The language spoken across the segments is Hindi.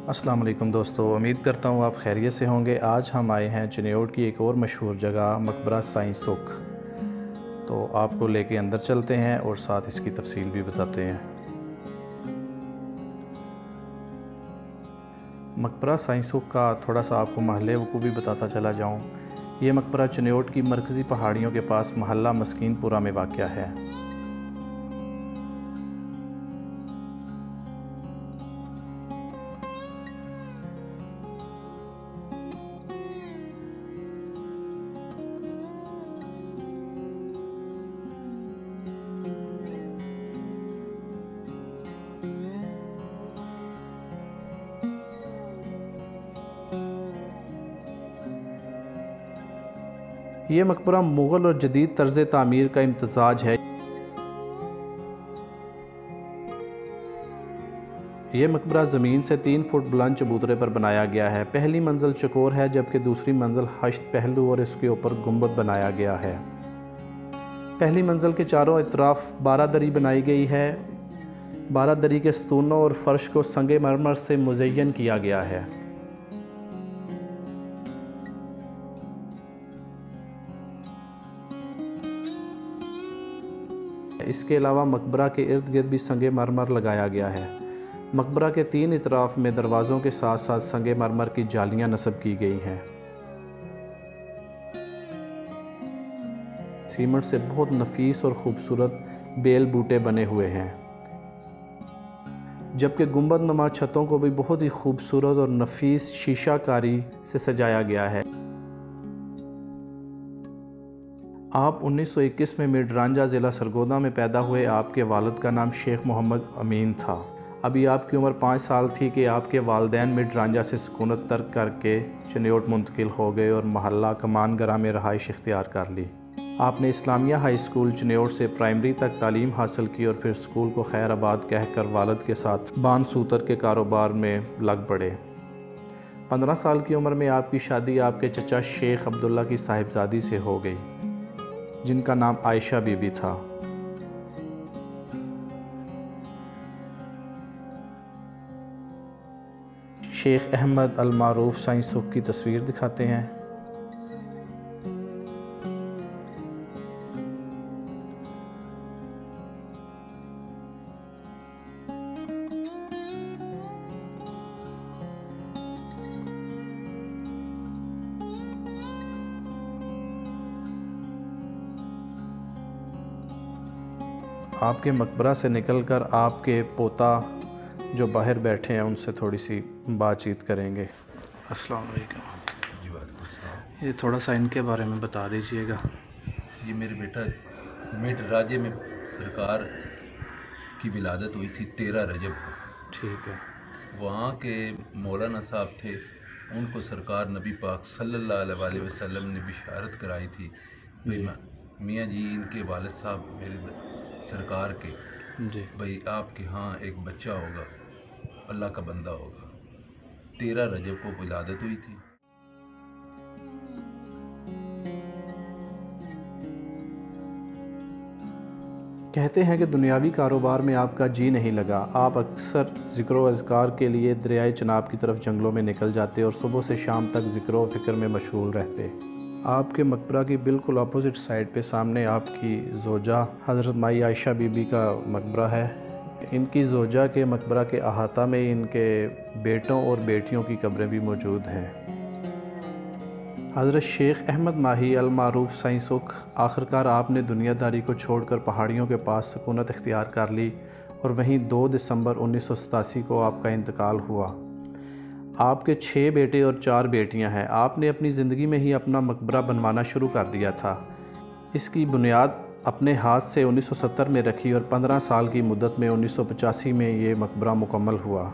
अस्सलाम वालेकुम दोस्तों, उम्मीद करता हूँ आप खैरियत से होंगे। आज हम आए हैं चिन्योट की एक और मशहूर जगह मकबरा साईं सुख। तो आपको लेके अंदर चलते हैं और साथ इसकी तफसील भी बताते हैं। मकबरा साईं सुख का थोड़ा सा आपको महल वक़ूफ़ भी बताता चला जाऊँ। ये मकबरा चिन्योट की मरकज़ी पहाड़ियों के पास महल्ला मस्कीनपुरा में वाक़या है। ये मकबरा मुग़ल और जदीद तर्ज़ तामीर का इम्तज़ाज है। ये मकबरा ज़मीन से 3 फुट बुलंद चबूतरे पर बनाया गया है। पहली मंजिल चकोर है, जबकि दूसरी मंजिल हश्त पहलू और इसके ऊपर गुंबद बनाया गया है। पहली मंजिल के चारों इतराफ 12 दरी बनाई गई है। 12 दरी के सतूनों और फर्श को संगे मरमर से मुज़य्यन किया गया है। इसके अलावा मकबरा के इर्द गिर्द भी संगे मरमर लगाया गया है। मकबरा के 3 इतराफ में दरवाज़ों के साथ साथ संगे मरमर की जालियां नस्ब की गई हैं। सीमेंट से बहुत नफीस और ख़ूबसूरत बेल बूटे बने हुए हैं, जबकि गुंबद नुमा छतों को भी बहुत ही खूबसूरत और नफीस शीशाकारी से सजाया गया है। आप 1921 में मिडरांजा ज़िला सरगोदा में पैदा हुए। आपके वालिद का नाम शेख मोहम्मद अमीन था। अभी आपकी उम्र 5 साल थी कि आपके वालिदैन मिडरांजा से सुकूनत तर्क करके चिन्योट मुंतकिल हो गए और महल्ला कमानगरा में रहाइश इख्तियार कर ली। आपने इस्लामिया हाई स्कूल चिन्योट से प्राइमरी तक तालीम हासिल की और फिर स्कूल को खैराबाद कहकर वालिद के साथ बान सूतर के कारोबार में लग पड़े। 15 साल की उम्र में आपकी शादी आपके चचा शेख अब्दुल्ला की साहिबजादी से हो गई, जिनका नाम आयशा बीबी था। शेख अहमद अल मारूफ साईं सुख की तस्वीर दिखाते हैं। आपके मकबरा से निकलकर आपके पोता जो बाहर बैठे हैं उनसे थोड़ी सी बातचीत करेंगे। अस्सलाम वालेकुम। जी वालेकुम अस्सलाम। ये थोड़ा सा इनके बारे में बता दीजिएगा। ये मेरे बेटा मिडराजे में सरकार की विलादत हुई थी 13 रजब को। ठीक है। वहाँ के मौलाना साहब थे, उनको सरकार नबी पाक सल्लल्लाहु अलैहि वसल्लम ने बिशारत कराई थी भाई मियाँ जी, इनके वालिद साहब मेरे सरकार के जी। भाई आपके यहाँ एक बच्चा होगा, अल्लाह का बंदा होगा। 13 रजब को विलादत हुई थी। कहते हैं कि दुनियावी कारोबार में आपका जी नहीं लगा। आप अक्सर ज़िक्र व अज़कार के लिए दरियाए चनाब की तरफ जंगलों में निकल जाते और सुबह से शाम तक ज़िक्र व फ़िक्र में मशगूल रहते। आपके मकबरा की बिल्कुल अपोजिट साइड पे सामने आपकी ज़ोजा हज़रत माई आयशा बीबी का मकबरा है। इनकी ज़ोजा के मकबरा के अहाता में इनके बेटों और बेटियों की कब्रें भी मौजूद हैं। हज़रत शेख अहमद माही अल मारूफ साईं सुख, आखिरकार आपने दुनियादारी को छोड़कर पहाड़ियों के पास सुकूनत इख्तियार कर ली और वहीं 2 दिसंबर 1987 को आपका इंतकाल हुआ। आपके 6 बेटे और 4 बेटियां हैं। आपने अपनी ज़िंदगी में ही अपना मकबरा बनवाना शुरू कर दिया था। इसकी बुनियाद अपने हाथ से 1970 में रखी और 15 साल की मुद्दत में 1985 में ये मकबरा मुकम्मल हुआ।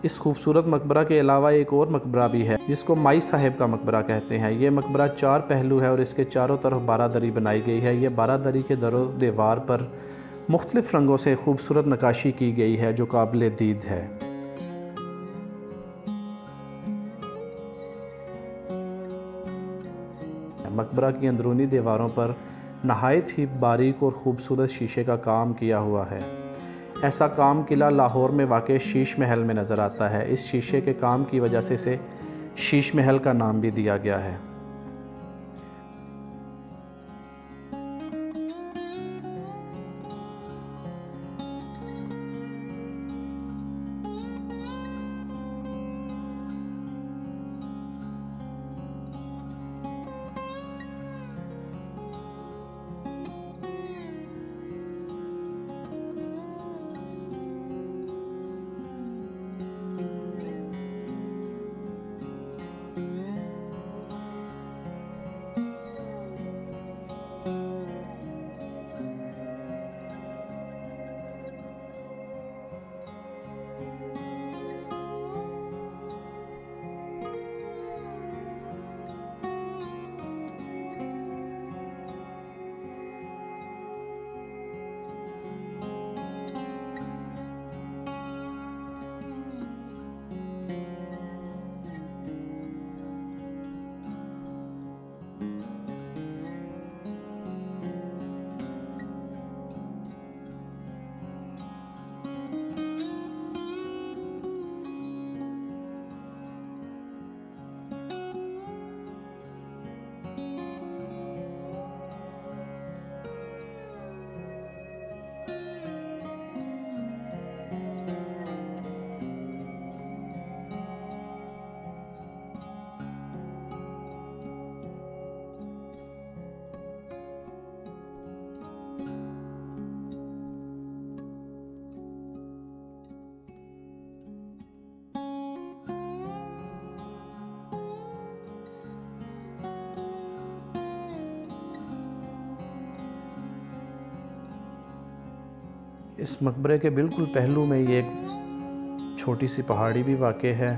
इस खूबसूरत मकबरा के अलावा एक और मकबरा भी है जिसको माई साहिब का मकबरा कहते हैं। ये मकबरा 4 पहलू है और इसके चारों तरफ 12 दरी बनाई गई है। ये 12 दरी के दरो दीवार पर मुख्तलिफ़ रंगों से खूबसूरत नक्काशी की गई है जो काबिल दीद है। मकबरा की अंदरूनी दीवारों पर नहायत ही बारीक और ख़ूबसूरत शीशे का काम किया हुआ है। ऐसा काम किला लाहौर में वाक़ शीश महल में नज़र आता है। इस शीशे के काम की वजह से इसे शीश महल का नाम भी दिया गया है। इस मकबरे के बिल्कुल पहलू में ये एक छोटी सी पहाड़ी भी वाक़ई है।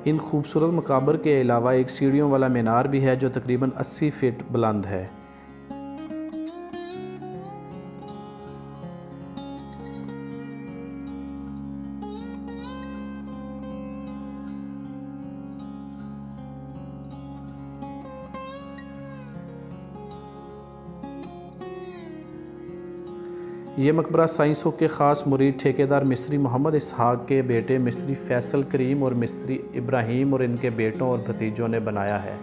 इन खूबसूरत मकाबर के अलावा एक सीढ़ियों वाला मीनार भी है जो तकरीबन 80 फीट बुलंद है। ये मकबरा साइंसों के ख़ास मुरीद ठेकेदार मिस्री मोहम्मद इसहाक के बेटे मिस्री फैसल करीम और मिस्री इब्राहीम और इनके बेटों और भतीजों ने बनाया है।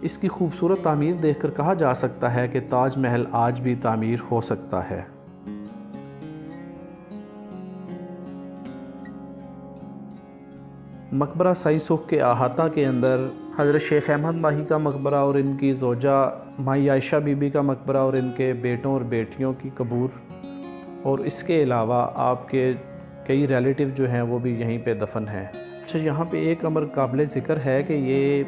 इसकी खूबसूरत तामीर देखकर कहा जा सकता है कि ताजमहल आज भी तामीर हो सकता है। मकबरा साइंसुख के अहाता के अंदर हज़रत शेख अहमद माही का मकबरा और इनकी ज़ौजा माई आयशा बीबी का मकबरा और इनके बेटों और बेटियों की कबूर, और इसके अलावा आपके कई रिलेटिव जो हैं वो भी यहीं पे दफन हैं। अच्छा, यहाँ पे एक अमर काबिल ज़िक्र है कि ये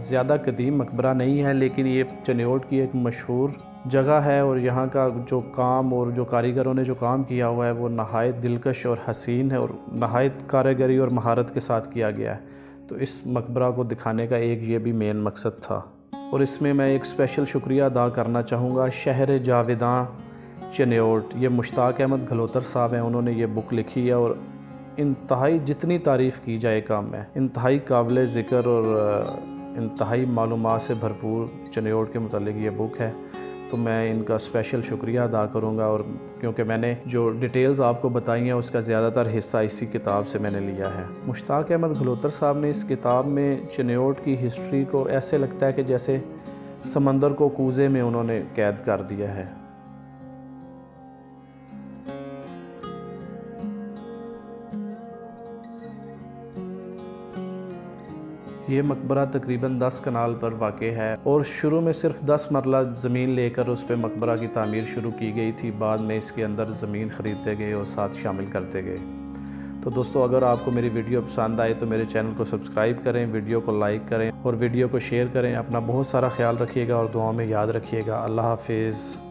ज़्यादा कदीम मकबरा नहीं है, लेकिन ये चनियोट की एक मशहूर जगह है और यहाँ का जो काम और जो कारीगरों ने जो काम किया हुआ है वो नहायत दिलकश और हसीन है और नहायत कारीगरी और महारत के साथ किया गया है। तो इस मकबरा को दिखाने का एक ये भी मेन मकसद था। और इसमें मैं एक स्पेशल शुक्रिया अदा करना चाहूँगा शहर जावेदां चनियोट, ये मुश्ताक अहमद गलोतर साहब हैं, उन्होंने ये बुक लिखी है और इंतहाई जितनी तारीफ़ की जाए कम है। इंतहाई काबिल ज़िक्र और इंतहाई मालूमात से भरपूर चनियोट के मुतालिक ये बुक है। तो मैं इनका स्पेशल शुक्रिया अदा करूँगा, और क्योंकि मैंने जो डिटेल्स आपको बताई हैं उसका ज़्यादातर हिस्सा इसी किताब से मैंने लिया है। मुश्ताक अहमद गलोतर साहब ने इस किताब में चनियोट की हिस्ट्री को ऐसे लगता है कि जैसे समंदर को कूज़े में उन्होंने कैद कर दिया है। ये मकबरा तकरीबन 10 कनाल पर वाक़ है और शुरू में सिर्फ 10 मरला ज़मीन लेकर उस पर मकबरा की तामीर शुरू की गई थी। बाद में इसके अंदर ज़मीन ख़रीदते गए और साथ शामिल करते गए। तो दोस्तों, अगर आपको मेरी वीडियो पसंद आए तो मेरे चैनल को सब्सक्राइब करें, वीडियो को लाइक करें और वीडियो को शेयर करें। अपना बहुत सारा ख्याल रखिएगा और दुआ में याद रखिएगा। अल्लाह हाफिज़।